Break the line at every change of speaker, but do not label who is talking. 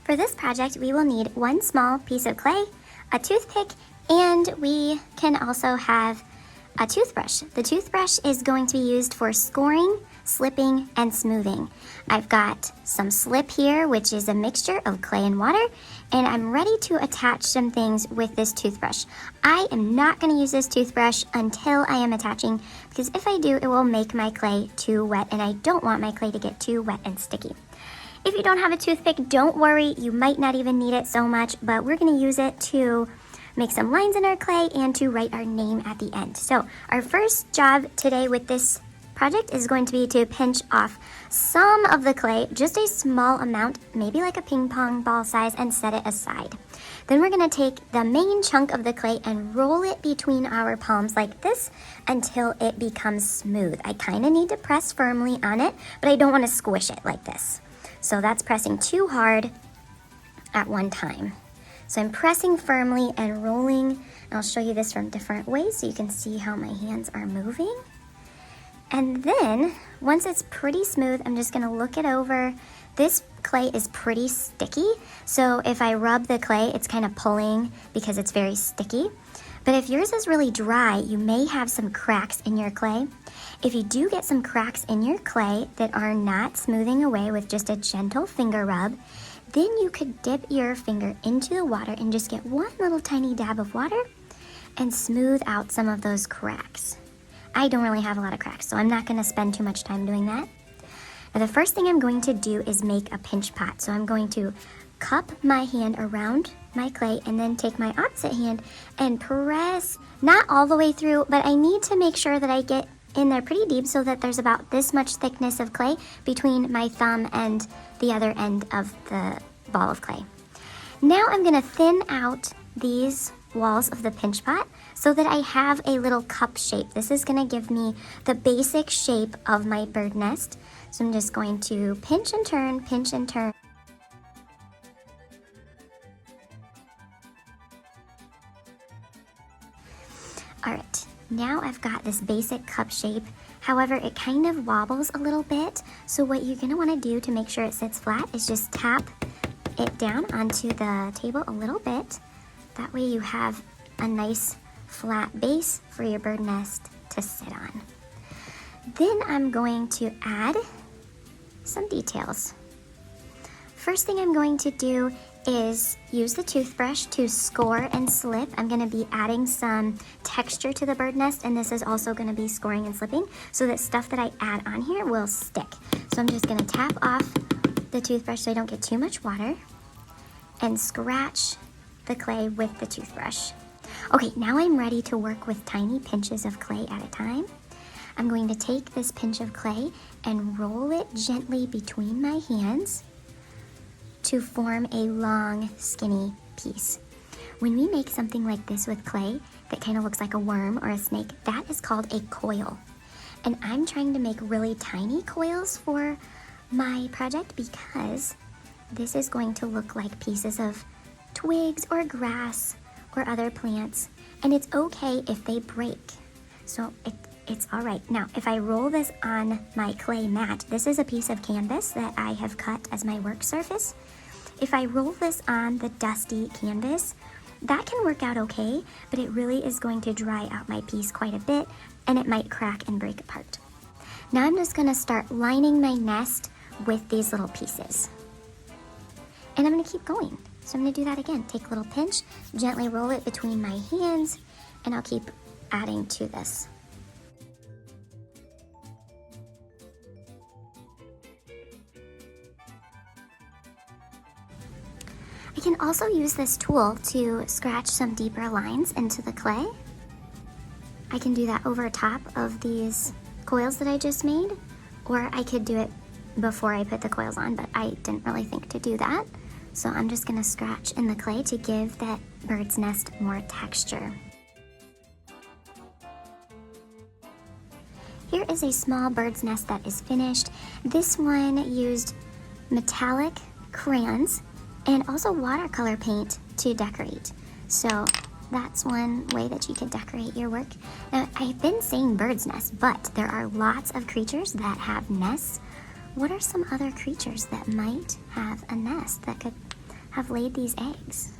For this project, we will need one small piece of clay, a toothpick, and we can also have a toothbrush. The toothbrush is going to be used for scoring, slipping, and smoothing. I've got some slip here, which is a mixture of clay and water, and I'm ready to attach some things with this toothbrush. I am not going to use this toothbrush until I am attaching, because if I do, it will make my clay too wet, and I don't want my clay to get too wet and sticky. If you don't have a toothpick, don't worry, you might not even need it so much, but we're going to use it to make some lines in our clay and to write our name at the end. So our first job today with this project is going to be to pinch off some of the clay, just a small amount, maybe like a ping pong ball size, and set it aside. Then we're going to take the main chunk of the clay and roll it between our palms like this until it becomes smooth. I kind of need to press firmly on it, but I don't want to squish it like this. So that's pressing too hard at one time. So I'm pressing firmly and rolling, and I'll show you this from different ways so you can see how my hands are moving. And then, once it's pretty smooth, I'm just gonna look it over. This clay is pretty sticky, so if I rub the clay, it's kind of pulling because it's very sticky. But if yours is really dry, you may have some cracks in your clay. If you do get some cracks in your clay that are not smoothing away with just a gentle finger rub, then you could dip your finger into the water and just get one little tiny dab of water and smooth out some of those cracks. I don't really have a lot of cracks, so I'm not going to spend too much time doing that. Now, the first thing I'm going to do is make a pinch pot. So I'm going to cup my hand around my clay and then take my opposite hand and press, not all the way through, but I need to make sure that I get in there pretty deep so that there's about this much thickness of clay between my thumb and the other end of the ball of clay. Now I'm going to thin out these walls of the pinch pot so that I have a little cup shape. This is going to give me the basic shape of my bird nest. So I'm just going to pinch and turn, pinch and turn. All right, now I've got this basic cup shape. However, it kind of wobbles a little bit. So what you're gonna wanna do to make sure it sits flat is just tap it down onto the table a little bit. That way you have a nice flat base for your bird nest to sit on. Then I'm going to add some details. First thing I'm going to do is use the toothbrush to score and slip. I'm going to be adding some texture to the bird nest, and this is also going to be scoring and slipping so that stuff that I add on here will stick. So I'm just going to tap off the toothbrush so I don't get too much water and scratch the clay with the toothbrush. Okay, now I'm ready to work with tiny pinches of clay at a time. I'm going to take this pinch of clay and roll it gently between my hands to form a long, skinny piece. When we make something like this with clay that kind of looks like a worm or a snake, that is called a coil. And I'm trying to make really tiny coils for my project because this is going to look like pieces of twigs or grass or other plants, and it's okay if they break. So it's all right. Now, if I roll this on my clay mat, this is a piece of canvas that I have cut as my work surface. If I roll this on the dusty canvas, that can work out okay, but it really is going to dry out my piece quite a bit, and it might crack and break apart. Now I'm just gonna start lining my nest with these little pieces. And I'm gonna keep going. So I'm gonna do that again. Take a little pinch, gently roll it between my hands, and I'll keep adding to this. I can also use this tool to scratch some deeper lines into the clay. I can do that over top of these coils that I just made, or I could do it before I put the coils on, but I didn't really think to do that. So I'm just gonna scratch in the clay to give that bird's nest more texture. Here is a small bird's nest that is finished. This one used metallic crayons and also watercolor paint to decorate. So that's one way that you can decorate your work. Now, I've been saying bird's nest, but there are lots of creatures that have nests. What are some other creatures that might have a nest that could have laid these eggs.